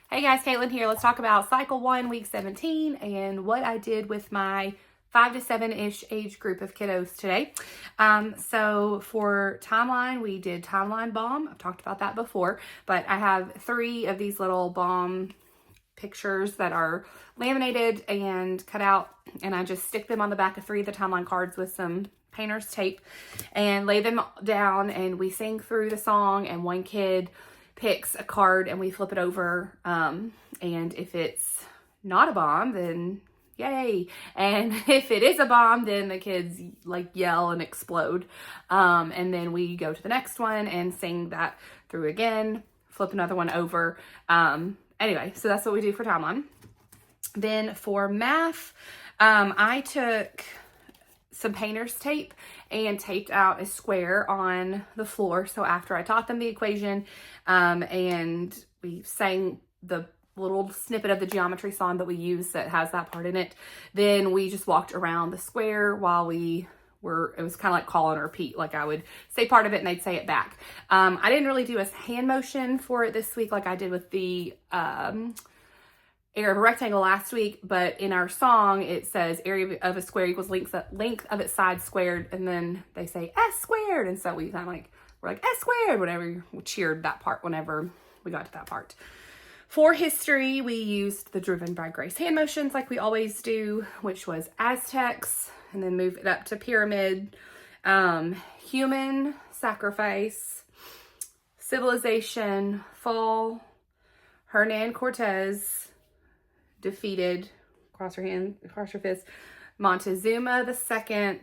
Hey guys, Caitlin here. Let's talk about cycle 1, week 17, and what I did with my 5 to 7-ish age group of kiddos today. So for timeline, we did timeline bomb. I've talked about that before, but I have 3 of these little bomb pictures that are laminated and cut out, and I just stick them on the back of 3 of the timeline cards with some painter's tape and lay them down, and we sing through the song, and one kid picks a card and we flip it over, and if it's not a bomb, then yay, and if it is a bomb, then the kids like yell and explode, and then we go to the next one and sing that through again, flip another one over. Anyway, so that's what we do for timeline. Then for math, I took some painter's tape and taped out a square on the floor. So after I taught them the equation, and we sang the little snippet of the geometry song that we use that has that part in it, then we just walked around the square while it was kind of like call and repeat. Like I would say part of it and they'd say it back. I didn't really do a hand motion for it this week like I did with the area of a rectangle last week, but in our song it says area of a square equals length of its side squared, and then they say S squared, and so we're like S squared whenever we cheered that part whenever we got to that part. For history, we used the Driven by Grace hand motions like we always do, which was Aztecs, and then move it up to pyramid, human sacrifice, civilization, fall, Hernan Cortez defeated, cross your fist, Montezuma II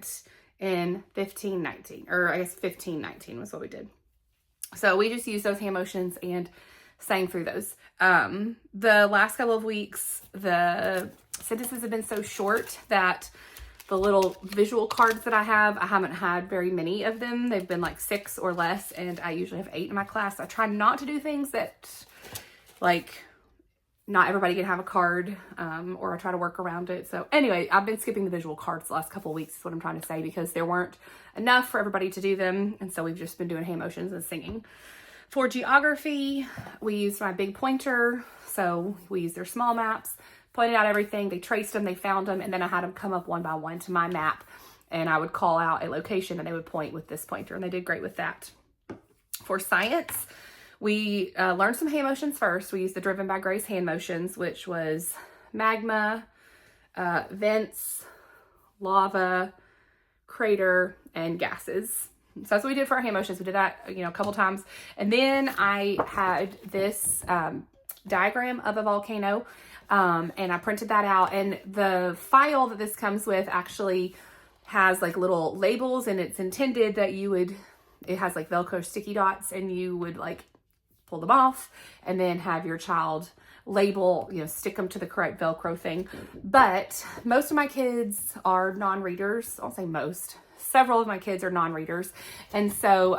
in 1519, or I guess 1519 was what we did. So we just used those hand motions and sang through those. The last couple of weeks, the sentences have been so short that the little visual cards that I haven't had very many of them. They've been like 6 or less, and I usually have 8 in my class. I try not to do things that, like, not everybody can have a card, or I try to work around it. So anyway, I've been skipping the visual cards the last couple of weeks is what I'm trying to say, because there weren't enough for everybody to do them, and so we've just been doing hand motions and singing. For geography, we used my big pointer, so we used their small maps, pointed out everything, they traced them, they found them, and then I had them come up one by one to my map, and I would call out a location and they would point with this pointer, and they did great with that. For science, we learned some hand motions first. We used the Driven by Grace hand motions, which was magma, vents, lava, crater, and gases. So that's what we did for our hand motions. We did that, a couple times. And then I had this diagram of a volcano, and I printed that out. And the file that this comes with actually has like little labels, and it's intended that it has like Velcro sticky dots, and you would like pull them off and then have your child label, stick them to the correct Velcro thing. But most of my kids are non-readers. I'll say most. Several of my kids are non-readers. And so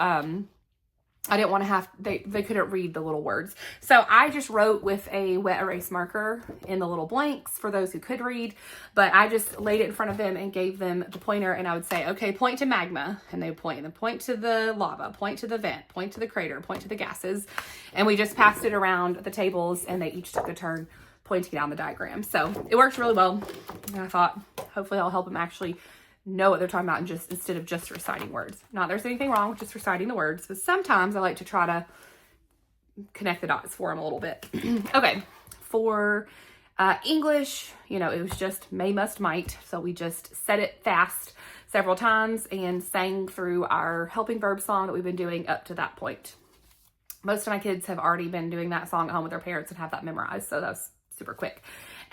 I didn't want to they couldn't read the little words. So I just wrote with a wet erase marker in the little blanks for those who could read, but I just laid it in front of them and gave them the pointer, and I would say, okay, point to magma, and they would point, and then point to the lava, point to the vent, point to the crater, point to the gases, and we just passed it around the tables, and they each took a turn pointing down the diagram. So it worked really well, and I thought hopefully I'll help them actually know what they're talking about, and instead of just reciting words. Not there's anything wrong with just reciting the words, but sometimes I like to try to connect the dots for them a little bit. Okay, for English, it was just may, must, might. So we just said it fast several times and sang through our helping verb song that we've been doing up to that point. Most of my kids have already been doing that song at home with their parents and have that memorized, so that was super quick.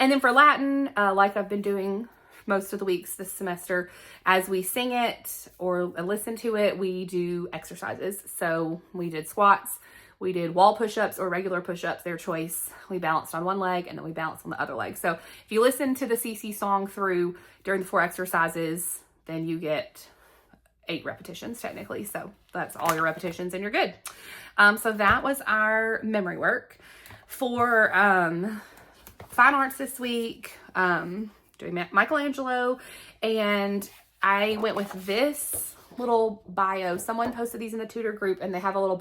And then for Latin, like I've been doing most of the weeks this semester, as we sing it or listen to it, we do exercises. So we did squats, we did wall push-ups or regular push-ups, their choice. We balanced on one leg and then we balanced on the other leg. So if you listen to the CC song through during the 4 exercises, then you get 8 repetitions technically. So that's all your repetitions and you're good. So that was our memory work. For fine arts this week, doing Michelangelo, and I went with this little bio. Someone posted these in the Tutor group, and they have a little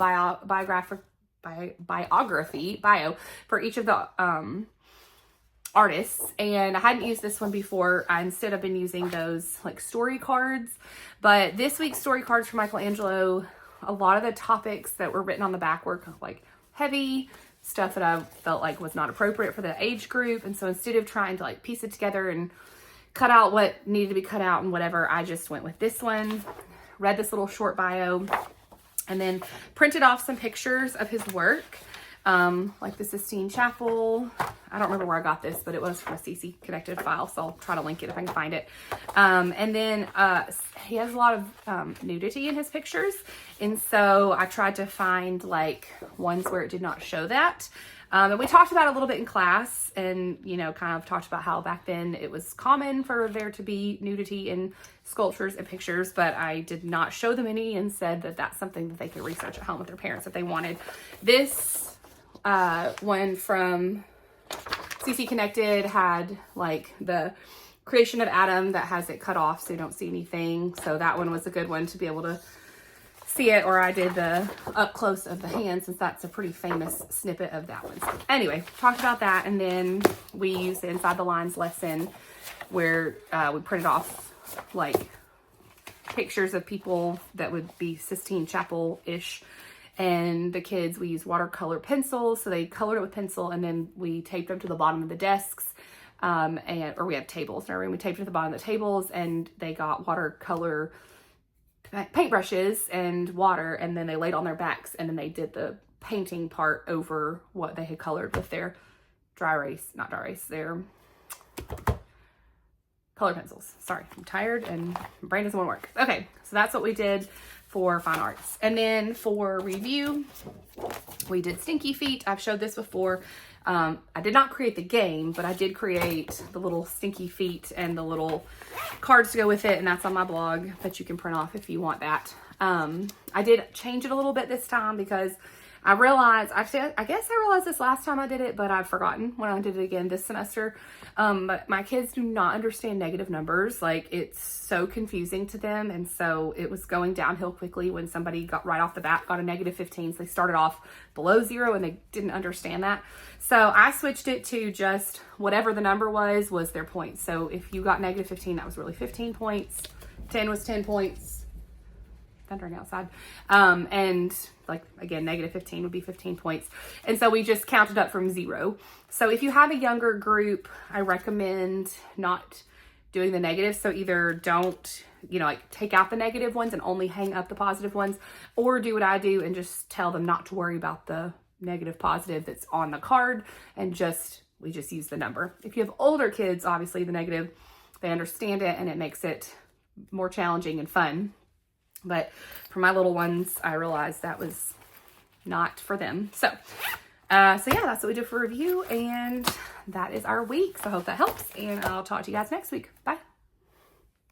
bio for each of the artists, and I hadn't used this one before. I instead have been using those like story cards, but this week's story cards for Michelangelo, a lot of the topics that were written on the back were kind of like heavy stuff that I felt like was not appropriate for the age group, and so instead of trying to like piece it together and cut out what needed to be cut out and whatever, I just went with this one, read this little short bio, and then printed off some pictures of his work. Like the Sistine Chapel. I don't remember where I got this, but it was from a CC connected file, so I'll try to link it if I can find it. And then he has a lot of nudity in his pictures, and so I tried to find like ones where it did not show that. And we talked about it a little bit in class, and you know, kind of talked about how back then it was common for there to be nudity in sculptures and pictures, but I did not show them any and said that that's something that they could research at home with their parents if they wanted. This one from CC Connected had like the creation of Adam that has it cut off so you don't see anything. So that one was a good one to be able to see it, or I did the up close of the hand since that's a pretty famous snippet of that one. So anyway, talked about that, and then we used the Inside the Lines lesson where we printed off like pictures of people that would be Sistine Chapel-ish. And the kids, we used watercolor pencils, so they colored it with pencil, and then we taped them to the bottom of the desks, or we have tables in our room. We taped it to the bottom of the tables, and they got watercolor paintbrushes and water, and then they laid on their backs, and then they did the painting part over what they had colored with their their color pencils. Sorry, I'm tired and my brain doesn't want to work. Okay, so that's what we did for fine arts. And then for review, we did Stinky Feet. I've showed this before. I did not create the game, but I did create the little Stinky Feet and the little cards to go with it, and that's on my blog that you can print off if you want that. I did change it a little bit this time because I realized, actually, I guess I realized this last time I did it, but I've forgotten when I did it again this semester. But my kids do not understand negative numbers. Like, it's so confusing to them. And so it was going downhill quickly when somebody got right off the bat, got a negative 15. So they started off below 0 and they didn't understand that. So I switched it to just whatever the number was their points. So if you got negative 15, that was really 15 points. 10 was 10 points. Thundering outside. And like, again, negative 15 would be 15 points. And so we just counted up from 0. So if you have a younger group, I recommend not doing the negative. So either don't, like take out the negative ones and only hang up the positive ones, or do what I do and just tell them not to worry about the negative positive that's on the card, and we just use the number. If you have older kids, obviously the negative, they understand it and it makes it more challenging and fun. But for my little ones, I realized that was not for them. So yeah, that's what we did for review, and that is our week. So I hope that helps, and I'll talk to you guys next week. Bye.